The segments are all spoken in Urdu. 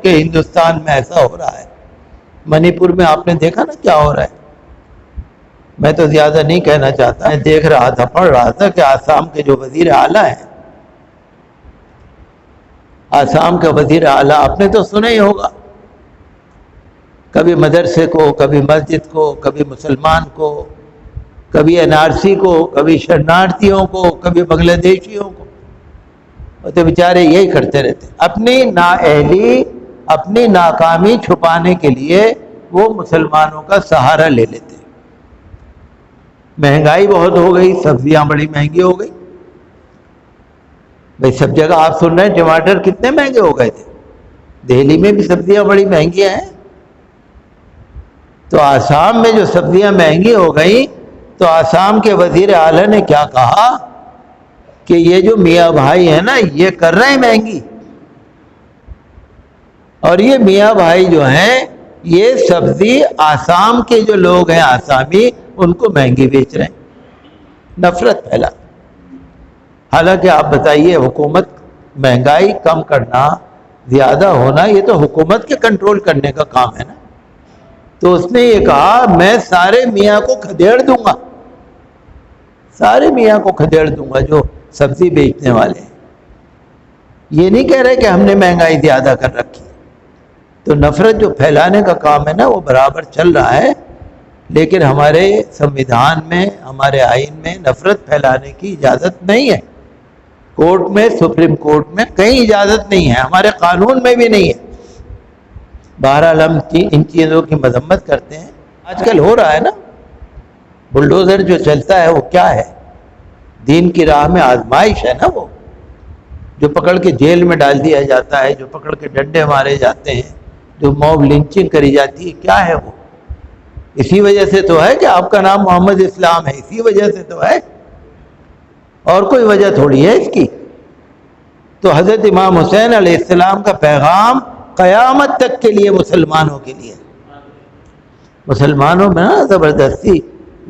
کہ ہندوستان میں ایسا ہو رہا ہے. منی پور میں آپ نے دیکھا نا کیا ہو رہا ہے. میں تو زیادہ نہیں کہنا چاہتا. میں دیکھ رہا تھا، پڑھ رہا تھا کہ آسام کے جو وزیر اعلیٰ ہیں، آسام کا وزیر اعلیٰ آپ نے تو سنا ہی ہوگا، کبھی مدرسے کو، کبھی مسجد کو، کبھی مسلمان کو، کبھی NRC کو، کبھی شرنارتھیوں کو، کبھی بنگلہ دیشیوں کو. وہ تو بیچارے یہی کرتے رہتے. اپنی نااہلی، اپنی ناکامی چھپانے کے لیے وہ مسلمانوں کا سہارا لے لیتے. مہنگائی بہت ہو گئی، سبزیاں بڑی مہنگی ہو گئی. بھائی سب جگہ آپ سن رہے ہیں ٹماٹر کتنے مہنگے ہو گئے تھے. دہلی میں بھی سبزیاں بڑی مہنگیاں ہیں. تو آسام میں جو سبزیاں مہنگی ہو گئیں تو آسام کے وزیر اعلیٰ نے کیا کہا کہ یہ جو میاں بھائی ہیں نا یہ کر رہے ہیں مہنگی، اور یہ میاں بھائی جو ہیں یہ سبزی آسام کے جو لوگ ہیں آسامی ان کو مہنگی بیچ رہے ہیں. نفرت پھیلا. حالانکہ آپ بتائیے حکومت مہنگائی کم کرنا، زیادہ ہونا، یہ تو حکومت کے کنٹرول کرنے کا کام ہے نا. تو اس نے یہ کہا میں سارے میاں کو کھدیڑ دوں گا، سارے میاں کو کھدیڑ دوں گا جو سبزی بیچنے والے ہیں. یہ نہیں کہہ رہے کہ ہم نے مہنگائی زیادہ کر رکھی. تو نفرت جو پھیلانے کا کام ہے نا وہ برابر چل رہا ہے. لیکن ہمارے سنویدھان میں، ہمارے آئین میں نفرت پھیلانے کی اجازت نہیں ہے. کورٹ میں، سپریم کورٹ میں کہیں اجازت نہیں ہے، ہمارے قانون میں بھی نہیں ہے. بہرحال ہم ان چیزوں کی مذمت کرتے ہیں. آج کل ہو رہا ہے نا، بلڈوزر جو چلتا ہے وہ کیا ہے؟ دین کی راہ میں آزمائش ہے نا. وہ جو پکڑ کے جیل میں ڈال دیا جاتا ہے، جو پکڑ کے ڈنڈے مارے جاتے ہیں، جو موب لنچنگ کری جاتی ہے، کیا ہے وہ؟ اسی وجہ سے تو ہے کہ آپ کا نام محمد اسلام ہے، اسی وجہ سے تو ہے، اور کوئی وجہ تھوڑی ہے اس کی. تو حضرت امام حسین علیہ السلام کا پیغام قیامت تک کے لیے مسلمانوں کے لیے. مسلمانوں میں نا زبردستی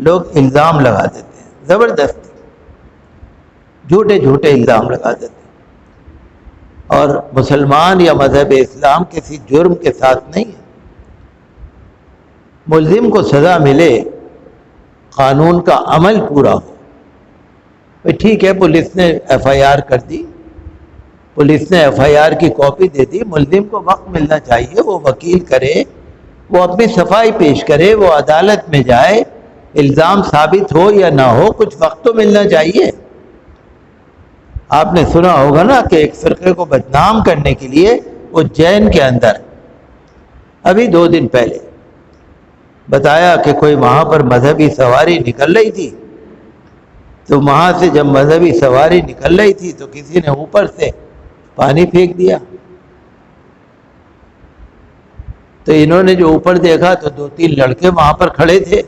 لوگ الزام لگا دیتے ہیں، زبردستی جھوٹے جھوٹے الزام لگا دیتے ہیں. اور مسلمان یا مذہب اسلام کسی جرم کے ساتھ نہیں ہے. ملزم کو سزا ملے، قانون کا عمل پورا ہو. ٹھیک ہے، پولیس نے FIR کر دی، پولیس نے FIR کی کاپی دے دی. ملزم کو وقت ملنا چاہیے، وہ وکیل کرے، وہ اپنی صفائی پیش کرے، وہ عدالت میں جائے، الزام ثابت ہو یا نہ ہو کچھ وقت تو ملنا چاہیے. آپ نے سنا ہوگا نا کہ ایک فرقے کو بدنام کرنے کے لیے وہ جین کے اندر ابھی 2 دن پہلے بتایا کہ کوئی وہاں پر مذہبی سواری نکل رہی تھی، تو وہاں سے جب مذہبی سواری نکل رہی تھی تو کسی نے اوپر سے پانی پھینک دیا. تو انہوں نے جو اوپر دیکھا تو 2-3 لڑکے وہاں پر کھڑے تھے.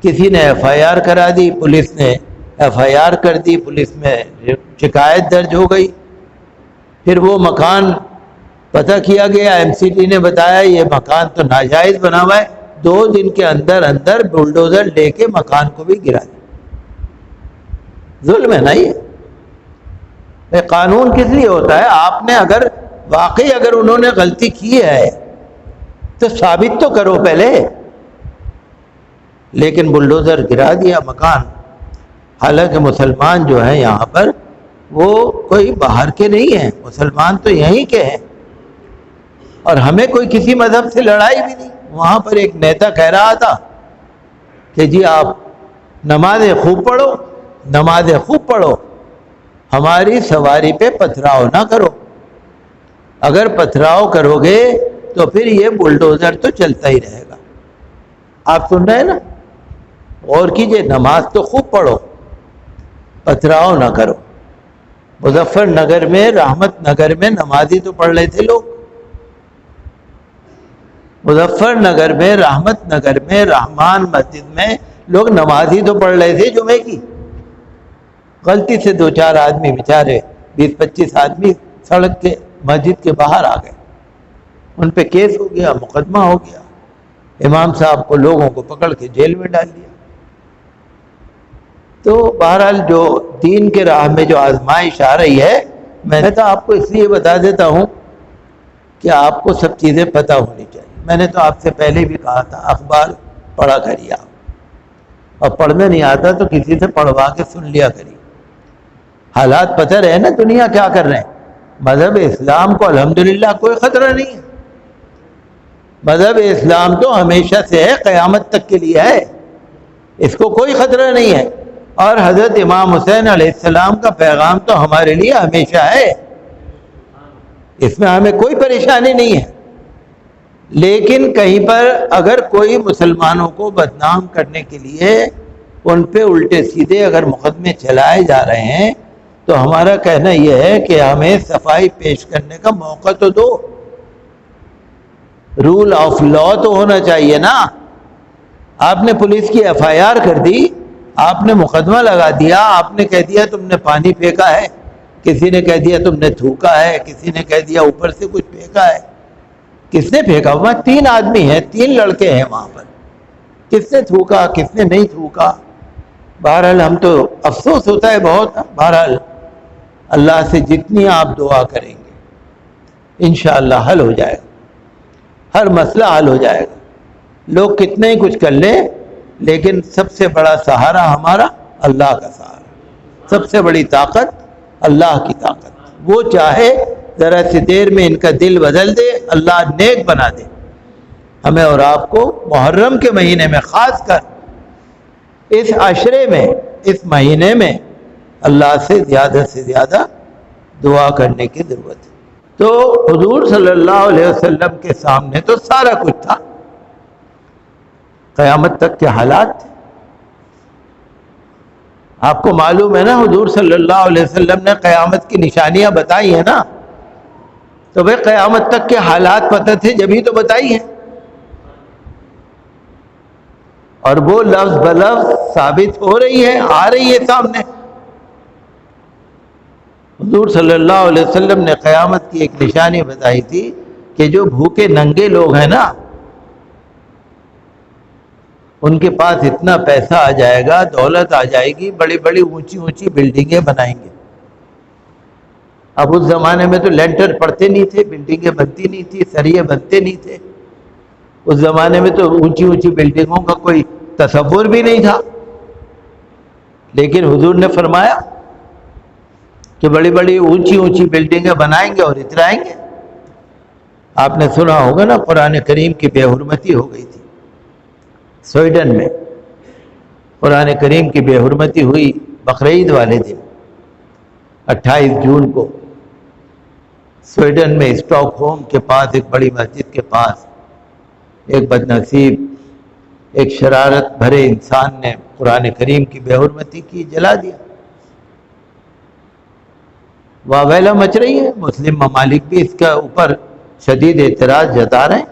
کسی نے FIR کرا دی، پولیس نے FIR کر دی، پولیس میں شکایت درج ہو گئی. پھر وہ مکان پتہ کیا گیا، MCD نے بتایا یہ مکان تو ناجائز بنا ہوا ہے. 2 دن کے اندر اندر بلڈوزر لے کے مکان کو بھی گرا دیا. ظلم ہے نا یہ. قانون کس لیے ہوتا ہے؟ آپ نے اگر واقعی اگر انہوں نے غلطی کی ہے تو ثابت تو کرو پہلے. لیکن بلڈوزر گرا دیا مکان. حالانکہ مسلمان جو ہیں یہاں پر وہ کوئی باہر کے نہیں ہیں، مسلمان تو یہیں کے ہیں، اور ہمیں کوئی کسی مذہب سے لڑائی بھی نہیں. وہاں پر ایک نیتا کہہ رہا تھا کہ جی آپ نمازیں خوب پڑھو، نمازیں خوب پڑھو، ہماری سواری پہ پتھراؤ نہ کرو. اگر پتھراؤ کرو گے تو پھر یہ بلڈوزر تو چلتا ہی رہے گا. آپ سن رہے ہیں نا؟ اور کیجئے، نماز تو خوب پڑھو، پتھراؤ نہ کرو. مظفر نگر میں، رحمت نگر میں نمازی تو پڑھ رہے تھے لوگ. مظفر نگر میں، رحمت نگر میں، رحمان مسجد میں لوگ نمازی تو پڑھ رہے تھے جمعے کی. غلطی سے 2-4 آدمی بیچارے 20-25 آدمی سڑک کے مسجد کے باہر آ گئے، ان پہ کیس ہو گیا، مقدمہ ہو گیا. امام صاحب کو لوگوں کو پکڑ کے جیل میں ڈال دیا. تو بہرحال جو دین کے راہ میں جو آزمائش آ رہی ہے، میں تو آپ کو اس لیے بتا دیتا ہوں کہ آپ کو سب چیزیں پتہ ہونی چاہیے. میں نے تو آپ سے پہلے بھی کہا تھا اخبار پڑھا کریے آپ, اور پڑھنے نہیں آتا تو کسی سے پڑھوا کے سن لیا کریے. حالات پتہ رہے نا دنیا کیا کر رہے ہیں. مذہب اسلام کو الحمدللہ کوئی خطرہ نہیں ہے. مذہب اسلام تو ہمیشہ سے ہے, قیامت تک کے لیے ہے, اس کو کوئی خطرہ نہیں ہے. اور حضرت امام حسین علیہ السلام کا پیغام تو ہمارے لیے ہمیشہ ہے, اس میں ہمیں کوئی پریشانی نہیں ہے. لیکن کہیں پر اگر کوئی مسلمانوں کو بدنام کرنے کے لیے ان پہ الٹے سیدھے اگر مقدمے چلائے جا رہے ہیں تو ہمارا کہنا یہ ہے کہ ہمیں صفائی پیش کرنے کا موقع تو دو. رول آف لا تو ہونا چاہیے نا. آپ نے پولیس کی ایف آئی آر کر دی, آپ نے مقدمہ لگا دیا, آپ نے کہہ دیا تم نے پانی پھینکا ہے, کسی نے کہہ دیا تم نے تھوکا ہے, کسی نے کہہ دیا اوپر سے کچھ پھینکا ہے. کس نے پھینکا؟ وہاں 3 آدمی ہیں, 3 لڑکے ہیں وہاں پر. کس نے تھوکا, کس نے نہیں تھوکا؟ بہرحال ہم تو افسوس ہوتا ہے بہت. بہرحال اللہ سے جتنی آپ دعا کریں گے انشاءاللہ حل ہو جائے گا, ہر مسئلہ حل ہو جائے گا. لوگ کتنے ہی کچھ کر لیں لیکن سب سے بڑا سہارا ہمارا اللہ کا سہارا, سب سے بڑی طاقت اللہ کی طاقت. وہ چاہے ذرا سی دیر میں ان کا دل بدل دے, اللہ نیک بنا دے. ہمیں اور آپ کو محرم کے مہینے میں خاص کر اس عشرے میں, اس مہینے میں اللہ سے زیادہ دعا کرنے کی ضرورت ہے. تو حضور صلی اللہ علیہ وسلم کے سامنے تو سارا کچھ تھا, قیامت تک کے حالات تھے. آپ کو معلوم ہے نا حضور صلی اللہ علیہ وسلم نے قیامت کی نشانیاں بتائی ہیں نا, تو بھئی قیامت تک کے حالات پتہ تھے جبھی تو بتائی ہیں, اور وہ لفظ بلفظ ثابت ہو رہی ہے, آ رہی ہے سامنے. حضور صلی اللہ علیہ وسلم نے قیامت کی ایک نشانی بتائی تھی کہ جو بھوکے ننگے لوگ ہیں نا ان کے پاس اتنا پیسہ آ جائے گا, دولت آ جائے گی, بڑی بڑی اونچی بلڈنگیں بنائیں گے. اب اس زمانے میں تو لینٹر پڑتے نہیں تھے, بلڈنگیں بنتی نہیں تھی, سریے بنتے نہیں تھے. اس زمانے میں تو اونچی بلڈنگوں کا کوئی تصور بھی نہیں تھا. لیکن حضور نے فرمایا کہ بڑی بڑی اونچی بلڈنگیں بنائیں گے اور اترائیں گے. آپ نے سنا ہوگا نا قرآن کریم کی بے حرمتی ہو گئی تھی سویڈن میں. قرآن کریم کی بے حرمتی ہوئی بقرعید والے دن 28 جون کو سویڈن میں اسٹاک ہوم کے پاس ایک بڑی مسجد کے پاس ایک بدنصیب, ایک شرارت بھرے انسان نے قرآن کریم کی بے حرمتی کی, جلا دیا. واویلا مچ رہی ہے, مسلم ممالک بھی اس کے اوپر شدید اعتراض جتا رہے ہیں.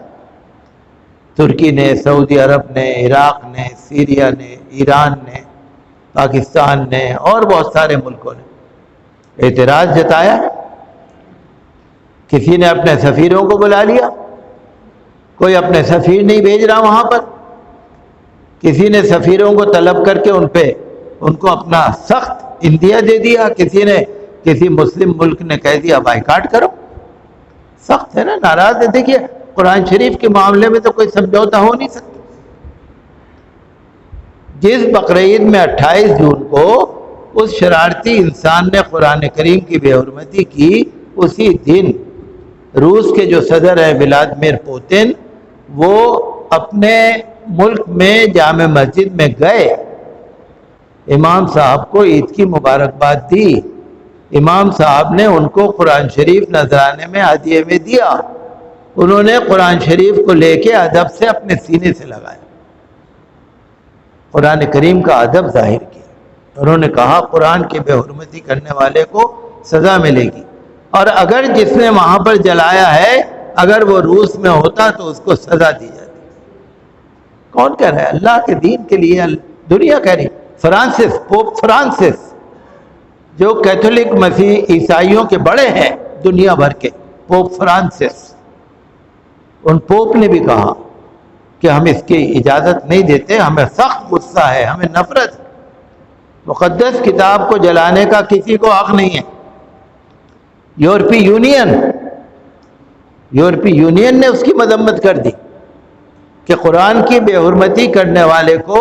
ترکی نے, سعودی عرب نے, عراق نے, سیریا نے, ایران نے, پاکستان نے اور بہت سارے ملکوں نے اعتراض جتایا. کسی نے اپنے سفیروں کو بلا لیا, کوئی اپنے سفیر نہیں بھیج رہا وہاں پر. کسی نے سفیروں کو طلب کر کے ان کو اپنا سخت اندیا دے دیا. کسی نے کسی مسلم ملک نے کہہ دیا بائیکاٹ کرو. سخت ہے نا, ناراض ہے. دیکھیے قرآن شریف کے معاملے میں تو کوئی سمجھوتا ہو نہیں سکتا. جس بقرعید میں 28 جون کو اس شرارتی انسان نے قرآن کریم کی بے حرمتی کی, اسی دن روس کے جو صدر ہیں ولادیمیر پوتن, وہ اپنے ملک میں جامع مسجد میں گئے, امام صاحب کو عید کی مبارکباد دی. امام صاحب نے ان کو قرآن شریف نذرانے میں ہدیے میں دیا. انہوں نے قرآن شریف کو لے کے ادب سے اپنے سینے سے لگایا, قرآن کریم کا ادب ظاہر کیا. انہوں نے کہا قرآن کی بے حرمتی کرنے والے کو سزا ملے گی, اور اگر جس نے وہاں پر جلایا ہے اگر وہ روس میں ہوتا تو اس کو سزا دی جاتی. کون کہہ رہا ہے؟ اللہ کے دین کے لیے دنیا کہہ رہی. فرانسس, پوپ فرانسس جو کیتھولک مسیح عیسائیوں کے بڑے ہیں دنیا بھر کے, پوپ فرانسس, ان پوپ نے بھی کہا کہ ہم اس کی اجازت نہیں دیتے, ہمیں سخت غصہ ہے, ہمیں نفرت ہے. مقدس کتاب کو جلانے کا کسی کو حق نہیں ہے. یورپی یونین یورپی یونین نے اس کی مذمت کر دی کہ قرآن کی بے حرمتی کرنے والے کو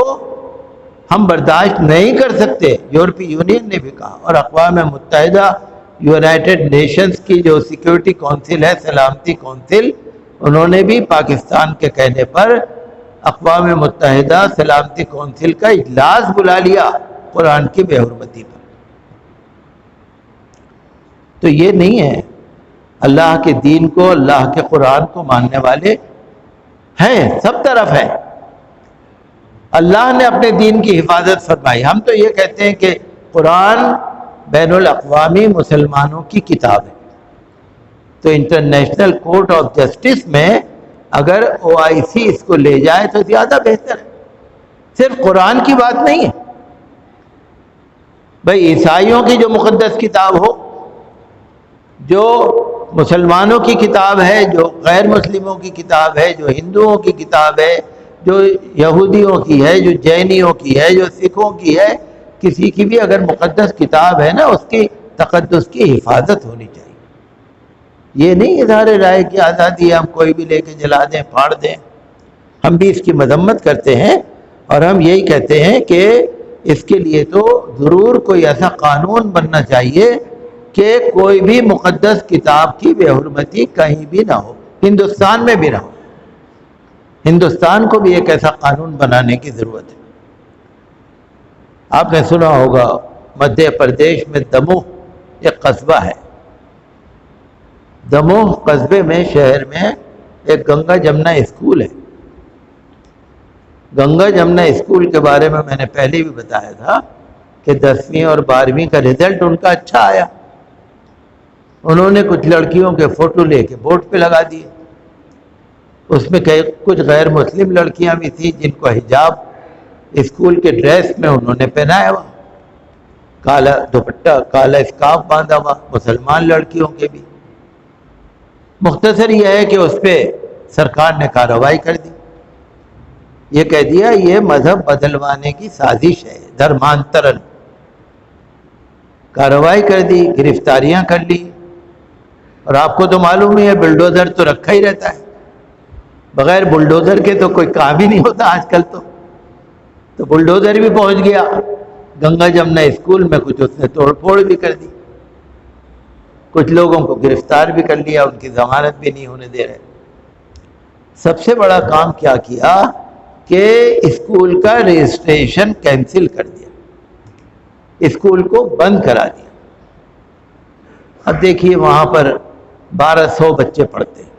ہم برداشت نہیں کر سکتے. یورپی یونین نے بھی کہا, اور اقوام متحدہ یونائٹڈ نیشنز کی جو سیکیورٹی کونسل ہے, سلامتی کونسل, انہوں نے بھی پاکستان کے کہنے پر اقوام متحدہ سلامتی کونسل کا اجلاس بلا لیا قرآن کی بے حرمتی پر. تو یہ نہیں ہے. اللہ کے دین کو, اللہ کے قرآن کو ماننے والے ہیں, سب طرف ہیں. اللہ نے اپنے دین کی حفاظت فرمائی. ہم تو یہ کہتے ہیں کہ قرآن بین الاقوامی مسلمانوں کی کتاب ہے, تو انٹرنیشنل کورٹ آف جسٹس میں اگر OIC اس کو لے جائے تو زیادہ بہتر ہے. صرف قرآن کی بات نہیں ہے بھائی, عیسائیوں کی جو مقدس کتاب ہو, جو مسلمانوں کی کتاب ہے, جو غیر مسلموں کی کتاب ہے, جو ہندوؤں کی کتاب ہے, جو یہودیوں کی ہے, جو جینیوں کی ہے, جو سکھوں کی ہے, کسی کی بھی اگر مقدس کتاب ہے نا, اس کی تقدس کی حفاظت ہونی چاہیے. یہ نہیں اظہار رائے کی آزادی ہے, ہم کوئی بھی لے کے جلا دیں, پھاڑ دیں. ہم بھی اس کی مذمت کرتے ہیں, اور ہم یہی کہتے ہیں کہ اس کے لیے تو ضرور کوئی ایسا قانون بننا چاہیے کہ کوئی بھی مقدس کتاب کی بے حرمتی کہیں بھی نہ ہو, ہندوستان میں بھی نہ ہو. ہندوستان کو بھی ایک ایسا قانون بنانے کی ضرورت ہے. آپ نے سنا ہوگا مدھیہ پردیش میں دموہ ایک قصبہ ہے. دموہ قصبے میں, شہر میں ایک گنگا جمنا اسکول ہے. گنگا جمنا اسکول کے بارے میں نے پہلے بھی بتایا تھا کہ 10ویں اور 12ویں کا رزلٹ ان کا اچھا آیا. انہوں نے کچھ لڑکیوں کے فوٹو لے کے بورڈ پہ لگا دیے. اس میں کچھ غیر مسلم لڑکیاں بھی تھیں جن کو حجاب اسکول کے ڈریس میں انہوں نے پہنایا ہوا, کالا دوپٹہ, کالا اسکارف باندھا ہوا, مسلمان لڑکیوں کے بھی. مختصر یہ ہے کہ اس پہ سرکار نے کارروائی کر دی. یہ کہہ دیا یہ مذہب بدلوانے کی سازش ہے, دھرمانترن. کارروائی کر دی, گرفتاریاں کر لی. اور آپ کو تو معلوم ہی ہے بلڈوزر تو رکھا ہی رہتا ہے, بغیر بلڈوزر کے تو کوئی کام ہی نہیں ہوتا آج کل. تو بلڈوزر بھی پہنچ گیا گنگا جمنا اسکول میں, کچھ اس نے توڑ پھوڑ بھی کر دی, کچھ لوگوں کو گرفتار بھی کر لیا, ان کی ضمانت بھی نہیں ہونے دے رہے. سب سے بڑا کام کیا کیا کہ اسکول کا رجسٹریشن کینسل کر دیا, اسکول کو بند کرا دیا. اب دیکھیے وہاں پر 1200 بچے پڑھتے ہیں,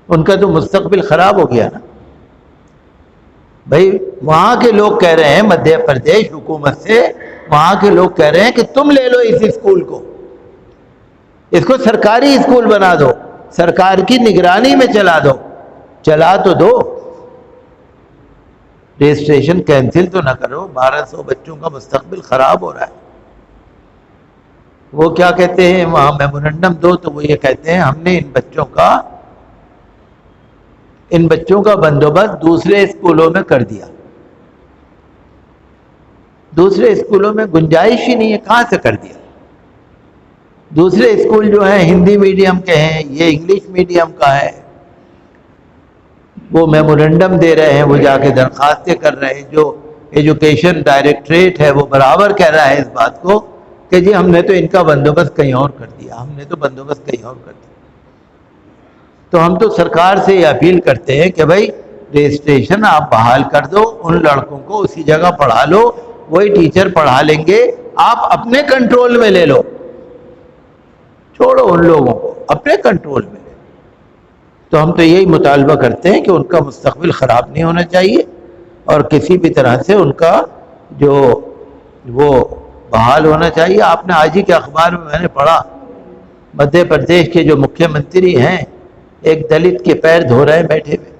ان کا تو مستقبل خراب ہو گیا نا بھائی. وہاں کے لوگ کہہ رہے ہیں, مدھیہ پردیش حکومت سے وہاں کے لوگ کہہ رہے ہیں کہ تم لے لو اس اسکول کو, اس کو سرکاری اسکول بنا دو, سرکار کی نگرانی میں چلا دو. چلا تو دو, رجسٹریشن کینسل تو نہ کرو. 1200 بچوں کا مستقبل خراب ہو رہا ہے. وہ کیا کہتے ہیں وہاں میمورنڈم دو, تو وہ یہ کہتے ہیں ہم نے ان بچوں کا بندوبست دوسرے اسکولوں میں کر دیا. دوسرے اسکولوں میں گنجائش ہی نہیں ہے, کہاں سے کر دیا؟ دوسرے اسکول جو ہیں ہندی میڈیم کے ہیں, یہ انگلش میڈیم کا ہے. وہ میمورنڈم دے رہے ہیں, وہ جا کے درخواستیں کر رہے ہیں. جو ایجوکیشن ڈائریکٹریٹ ہے وہ برابر کہہ رہا ہے اس بات کو کہ جی ہم نے تو ان کا بندوبست کہیں اور کر دیا, ہم نے تو بندوبست کہیں اور کر دیا. تو ہم تو سرکار سے یہ اپیل کرتے ہیں کہ بھائی رجسٹریشن آپ بحال کر دو, ان لڑکوں کو اسی جگہ پڑھا لو, وہی ٹیچر پڑھا لیں گے, آپ اپنے کنٹرول میں لے لو, چھوڑو ان لوگوں کو, اپنے کنٹرول میں لے. تو ہم تو یہی مطالبہ کرتے ہیں کہ ان کا مستقبل خراب نہیں ہونا چاہیے, اور کسی بھی طرح سے ان کا جو وہ بحال ہونا چاہیے. آپ نے آج ہی کے اخبار میں نے پڑھا, مدھیہ پردیش کے جو مکھیہ منتری ہیں ایک دلت کے پیر دھو رہے ہیں بیٹھے ہوئے,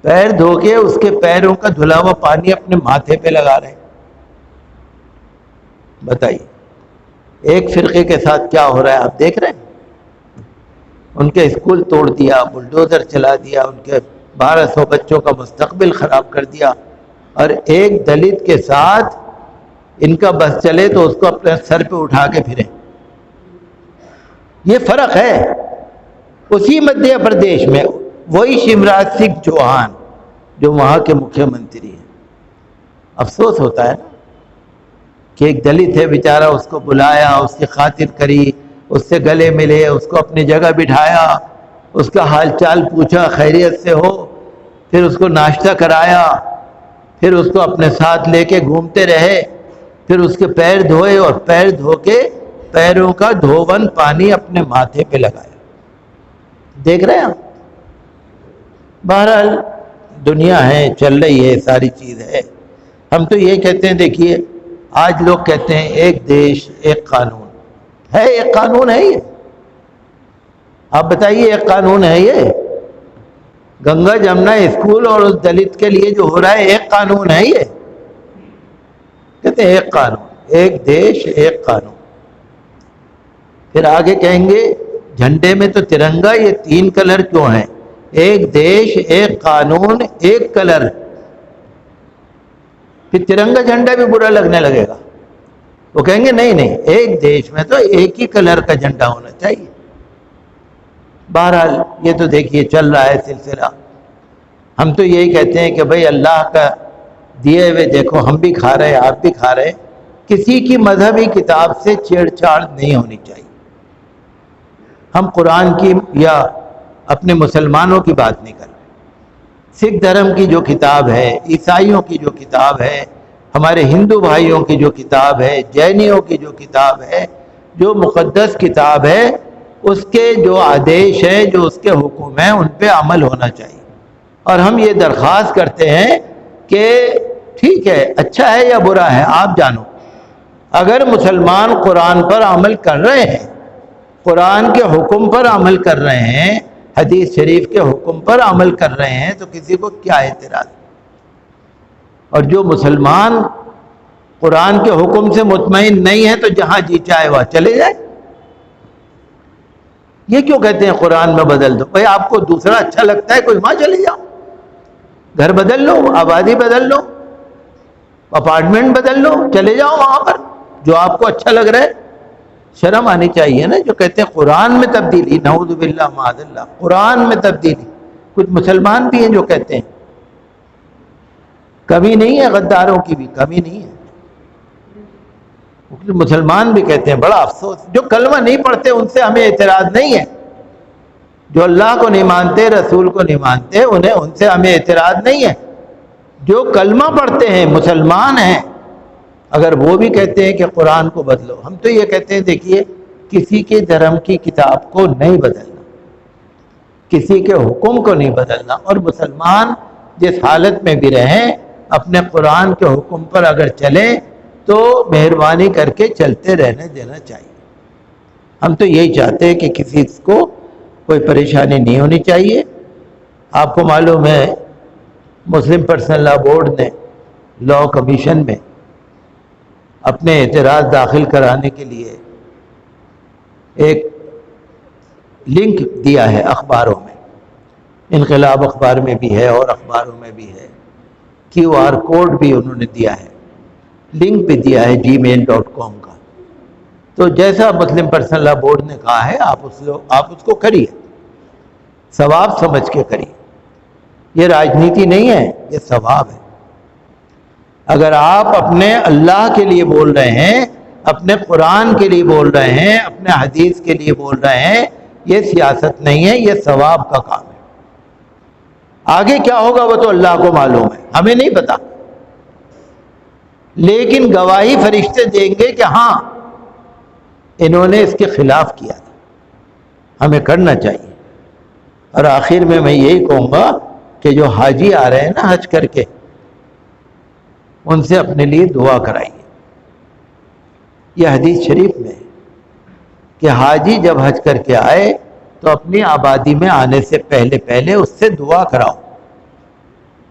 پیر دھو کے اس کے پیروں کا دھلا ہوا پانی اپنے ماتھے پہ لگا رہے ہیں. بتائیے ایک فرقے کے ساتھ کیا ہو رہا ہے آپ دیکھ رہے ہیں. ان کے اسکول توڑ دیا, بلڈوزر چلا دیا, ان کے 1200 بچوں کا مستقبل خراب کر دیا, اور ایک دلت کے ساتھ ان کا بس چلے تو اس کو اپنے سر پہ اٹھا کے پھریں. یہ فرق ہے. اسی مدھیہ پردیش میں وہی شیوراج سنگھ چوہان جو وہاں کے مکھیہ منتری ہیں. افسوس ہوتا ہے نا کہ ایک دلت ہے بیچارہ، اس کو بلایا، اس کی خاطر کری، اس سے گلے ملے، اس کو اپنی جگہ بٹھایا، اس کا حال چال پوچھا خیریت سے ہو، پھر اس کو ناشتہ کرایا، پھر اس کو اپنے ساتھ لے کے گھومتے رہے، پھر اس کے پیر دھوئے اور پیر دھو کے پیروں کا دھوون پانی اپنے ماتھے پہ لگایا. دیکھ رہے ہیں آپ. بہرحال دنیا ہے، چل رہی ہے، ساری چیز ہے. ہم تو یہ کہتے ہیں، دیکھیے آج لوگ کہتے ہیں ایک دیش ایک قانون ہے. ایک قانون ہے یہ؟ آپ بتائیے ایک قانون ہے یہ؟ گنگا جمنا اسکول اور اس دلت کے لیے جو ہو رہا ہے ایک قانون ہے یہ؟ کہتے ہیں ایک قانون، ایک دیش ایک قانون. پھر آگے کہیں گے جھنڈے میں تو ترنگا، یہ 3 کلر کیوں ہیں؟ ایک دیش ایک قانون ایک کلر. پھر ترنگا جھنڈا بھی برا لگنے لگے گا. وہ کہیں گے نہیں نہیں، ایک دیش میں تو ایک ہی کلر کا جھنڈا ہونا چاہیے. بہرحال یہ تو دیکھیے چل رہا ہے سلسلہ. ہم تو یہی کہتے ہیں کہ بھئی اللہ کا دیے ہوئے دیکھو، ہم بھی کھا رہے ہیں، آپ بھی کھا رہے ہیں. کسی کی مذہبی کتاب سے چھیڑ چھاڑ نہیں ہونی چاہیے. ہم قرآن کی یا اپنے مسلمانوں کی بات نہیں کر رہے. سکھ دھرم کی جو کتاب ہے، عیسائیوں کی جو کتاب ہے، ہمارے ہندو بھائیوں کی جو کتاب ہے، جینیوں کی جو کتاب ہے، جو مقدس کتاب ہے، اس کے جو آدیش ہیں، جو اس کے حکم ہیں، ان پہ عمل ہونا چاہیے. اور ہم یہ درخواست کرتے ہیں کہ ٹھیک ہے، اچھا ہے یا برا ہے آپ جانو. اگر مسلمان قرآن پر عمل کر رہے ہیں، قرآن کے حکم پر عمل کر رہے ہیں، حدیث شریف کے حکم پر عمل کر رہے ہیں، تو کسی کو کیا اعتراض؟ اور جو مسلمان قرآن کے حکم سے مطمئن نہیں ہے تو جہاں جی چاہے وہاں چلے جائے. یہ کیوں کہتے ہیں قرآن میں بدل دو؟ بھائی آپ کو دوسرا اچھا لگتا ہے کوئی وہاں چلے جاؤ، گھر بدل لو، آبادی بدل لو، اپارٹمنٹ بدل لو، چلے جاؤ وہاں پر جو آپ کو اچھا لگ رہا ہے. شرم آنی چاہیے نا جو کہتے ہیں قرآن میں تبدیلی. نعوذ باللہ معاذ اللہ، قرآن میں تبدیلی. کچھ مسلمان بھی ہیں جو کہتے ہیں. کمی نہیں ہے، غداروں کی بھی کمی نہیں ہے. مسلمان بھی کہتے ہیں. بڑا افسوس، جو کلمہ نہیں پڑھتے ان سے ہمیں اعتراض نہیں ہے. جو اللہ کو نہیں مانتے، رسول کو نہیں مانتے، ان سے ہمیں اعتراض نہیں ہے. جو کلمہ پڑھتے ہیں، مسلمان ہیں، اگر وہ بھی کہتے ہیں کہ قرآن کو بدلو، ہم تو یہ کہتے ہیں دیکھیے کسی کے دھرم کی کتاب کو نہیں بدلنا، کسی کے حکم کو نہیں بدلنا. اور مسلمان جس حالت میں بھی رہیں، اپنے قرآن کے حکم پر اگر چلیں تو مہربانی کر کے چلتے رہنے دینا چاہیے. ہم تو یہی چاہتے ہیں کہ کسی کو کوئی پریشانی نہیں ہونی چاہیے. آپ کو معلوم ہے مسلم پرسنل لا بورڈ نے لاء کمیشن میں اپنے اعتراض داخل کرانے کے لیے ایک لنک دیا ہے اخباروں میں. انقلاب اخبار میں بھی ہے اور اخباروں میں بھی ہے. QR کوڈ بھی انہوں نے دیا ہے، لنک بھی دیا ہے gmail.com کا. تو جیسا مسلم پرسنل لا بورڈ نے کہا ہے آپ اس کو کریے، ثواب سمجھ کے کریے. یہ راجنیتی نہیں ہے، یہ ثواب ہے. اگر آپ اپنے اللہ کے لیے بول رہے ہیں، اپنے قرآن کے لیے بول رہے ہیں، اپنے حدیث کے لیے بول رہے ہیں، یہ سیاست نہیں ہے، یہ ثواب کا کام ہے. آگے کیا ہوگا وہ تو اللہ کو معلوم ہے، ہمیں نہیں پتا. لیکن گواہی فرشتے دیں گے کہ ہاں انہوں نے اس کے خلاف کیا تھا. ہمیں کرنا چاہیے. اور آخر میں یہی کہوں گا کہ جو حاجی آ رہے ہیں نا حج کر کے، ان سے اپنے لیے دعا کرائیے. یہ حدیث شریف میں ہے کہ حاجی جب حج کر کے آئے تو اپنی آبادی میں آنے سے پہلے اس سے دعا کراؤ.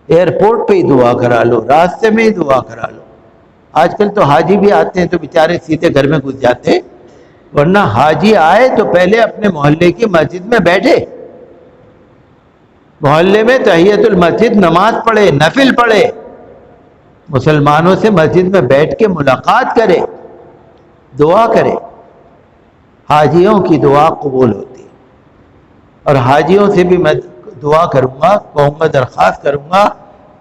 ایئرپورٹ پہ ہی دعا کرا لو، راستے میں ہی دعا کرا لو. آج کل تو حاجی بھی آتے ہیں تو بیچارے سیدھے گھر میں گھس جاتے ہیں، ورنہ حاجی آئے تو پہلے اپنے محلے کی مسجد میں بیٹھے، محلے میں تحیت المسجد نماز پڑھے، نفل پڑھے، مسلمانوں سے مسجد میں بیٹھ کے ملاقات کرے، دعا کرے. حاجیوں کی دعا قبول ہوتی ہے، اور حاجیوں سے بھی میں دعا کروں گا، کہوں گا، درخواست کروں گا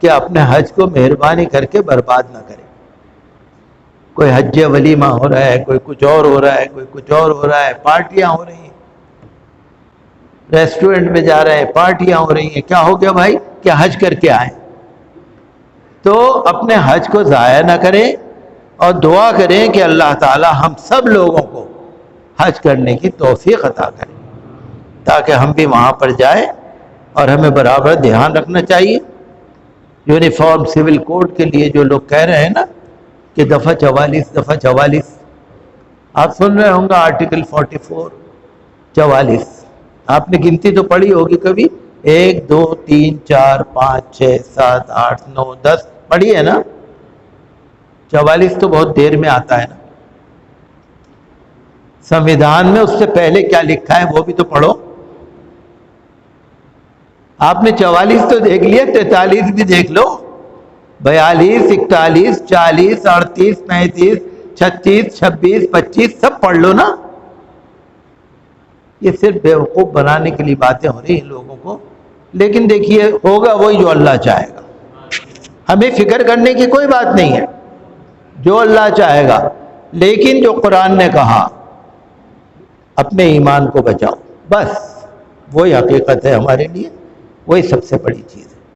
کہ اپنے حج کو مہربانی کر کے برباد نہ کریں۔ کوئی حج ولیمہ ہو رہا ہے، کوئی کچھ اور ہو رہا ہے، کوئی کچھ اور ہو رہا ہے، پارٹیاں ہو رہی ہیں، ریسٹورنٹ میں جا رہے ہیں، پارٹیاں ہو رہی ہیں، کیا ہو گیا بھائی کہ حج کر کے آئیں؟ تو اپنے حج کو ضائع نہ کریں اور دعا کریں کہ اللہ تعالی ہم سب لوگوں کو حج کرنے کی توفیق عطا کریں، تاکہ ہم بھی وہاں پر جائیں۔ اور ہمیں برابر دھیان رکھنا چاہیے، یونیفارم سول کوڈ کے لیے جو لوگ کہہ رہے ہیں نا کہ دفعہ 44 آپ سن رہے ہوں گے، آرٹیکل 44 44 آپ نے گنتی تو پڑھی ہوگی کبھی، 1 2 3 4 5 6 7 8 9 10 پڑھی ہے نا؟ 44 تو بہت دیر میں آتا ہے نا سمویدھان میں، اس سے پہلے کیا لکھا ہے وہ بھی تو پڑھو۔ آپ نے 44 تو دیکھ لیا، 43 بھی دیکھ لو، 42 41 40 38 35 36 26 25 سب پڑھ لو نا۔ یہ صرف بیوقوف بنانے کے لیے باتیں ہو رہی ہیں لوگوں کو، لیکن دیکھیے ہوگا وہی جو اللہ چاہے گا، ہمیں فکر کرنے کی کوئی بات نہیں ہے، جو اللہ چاہے گا۔ لیکن جو قرآن نے کہا اپنے ایمان کو بچاؤ، بس وہی حقیقت ہے ہمارے لیے، وہی سب سے بڑی چیز ہے۔